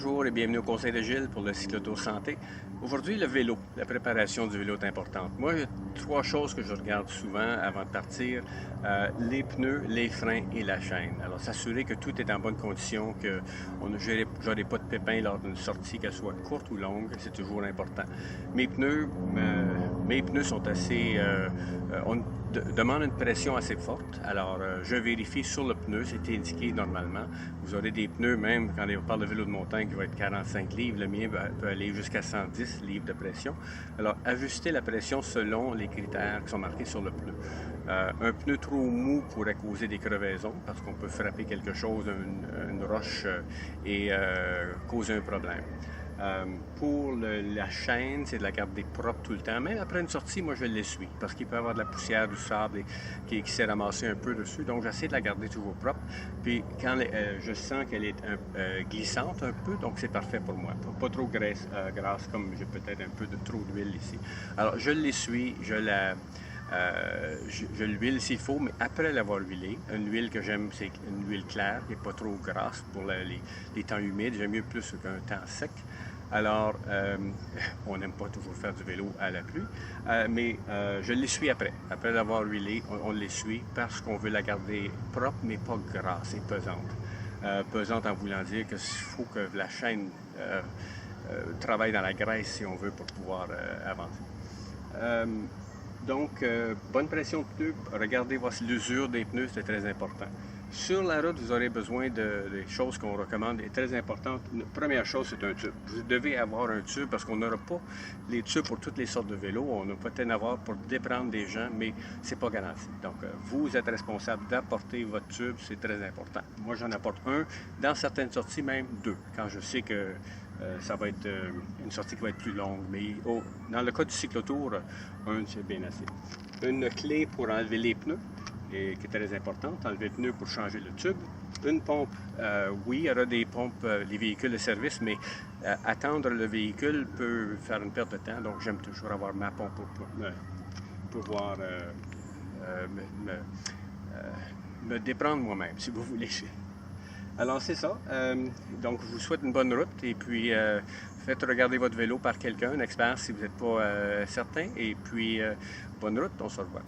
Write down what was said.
Bonjour et bienvenue au Conseil de Gilles pour le cyclotour santé. Aujourd'hui, le vélo, la préparation du vélo est importante. Moi, il y a trois choses que je regarde souvent avant de partir, les pneus, les freins et la chaîne. Alors, s'assurer que tout est en bonne condition, que j'aurai pas de pépins lors d'une sortie, qu'elle soit courte ou longue, c'est toujours important. Mes pneus, mes pneus sont demandent une pression assez forte. Alors, je vérifie sur le pneu, c'est indiqué normalement. Vous aurez des pneus, même quand on parle de vélo de montagne, qui va être 45 livres. Le mien peut aller jusqu'à 110 livres de pression. Alors, ajustez la pression selon les critères qui sont marqués sur le pneu. Un pneu trop mou pourrait causer des crevaisons parce qu'on peut frapper quelque chose, une roche, et causer un problème. Pour la chaîne, c'est de la garder propre tout le temps. Même après une sortie, moi je l'essuie parce qu'il peut y avoir de la poussière, du sable qui s'est ramassé un peu dessus. Donc j'essaie de la garder toujours propre. Puis quand je sens qu'elle est glissante un peu, donc c'est parfait pour moi. Pas trop grasse comme j'ai peut-être un peu de trop d'huile ici. Alors je l'essuie, je l'huile s'il faut, mais après l'avoir huilé, une huile que j'aime, c'est une huile claire, qui n'est pas trop grasse pour les temps humides. J'aime mieux plus qu'un temps sec. Alors, on n'aime pas toujours faire du vélo à la pluie, mais je l'essuie après. Après l'avoir huilé, on l'essuie parce qu'on veut la garder propre, mais pas grasse et pesante. Pesante en voulant dire qu'il faut que la chaîne travaille dans la graisse, si on veut, pour pouvoir avancer. Donc, bonne pression de pneus, regardez l'usure des pneus, c'est très important. Sur la route, vous aurez besoin des choses qu'on recommande, et très importantes. Première chose, c'est un tube. Vous devez avoir un tube parce qu'on n'aura pas les tubes pour toutes les sortes de vélos. On va peut-être en avoir pour déprendre des gens, mais c'est pas garanti. Donc, vous êtes responsable d'apporter votre tube, c'est très important. Moi, j'en apporte un, dans certaines sorties, même deux, quand je sais que ça va être une sortie qui va être plus longue. Mais dans le cas du cyclotour, un, c'est bien assez. Une clé pour enlever les pneus, qui est très importante, enlever le pneu pour changer le tube. Une pompe, oui, il y aura des pompes, les véhicules de service, mais attendre le véhicule peut faire une perte de temps, donc j'aime toujours avoir ma pompe pour pouvoir me déprendre moi-même, si vous voulez. Alors c'est ça, donc je vous souhaite une bonne route et puis faites regarder votre vélo par quelqu'un, un expert si vous n'êtes pas certain, et puis bonne route, on se revoit.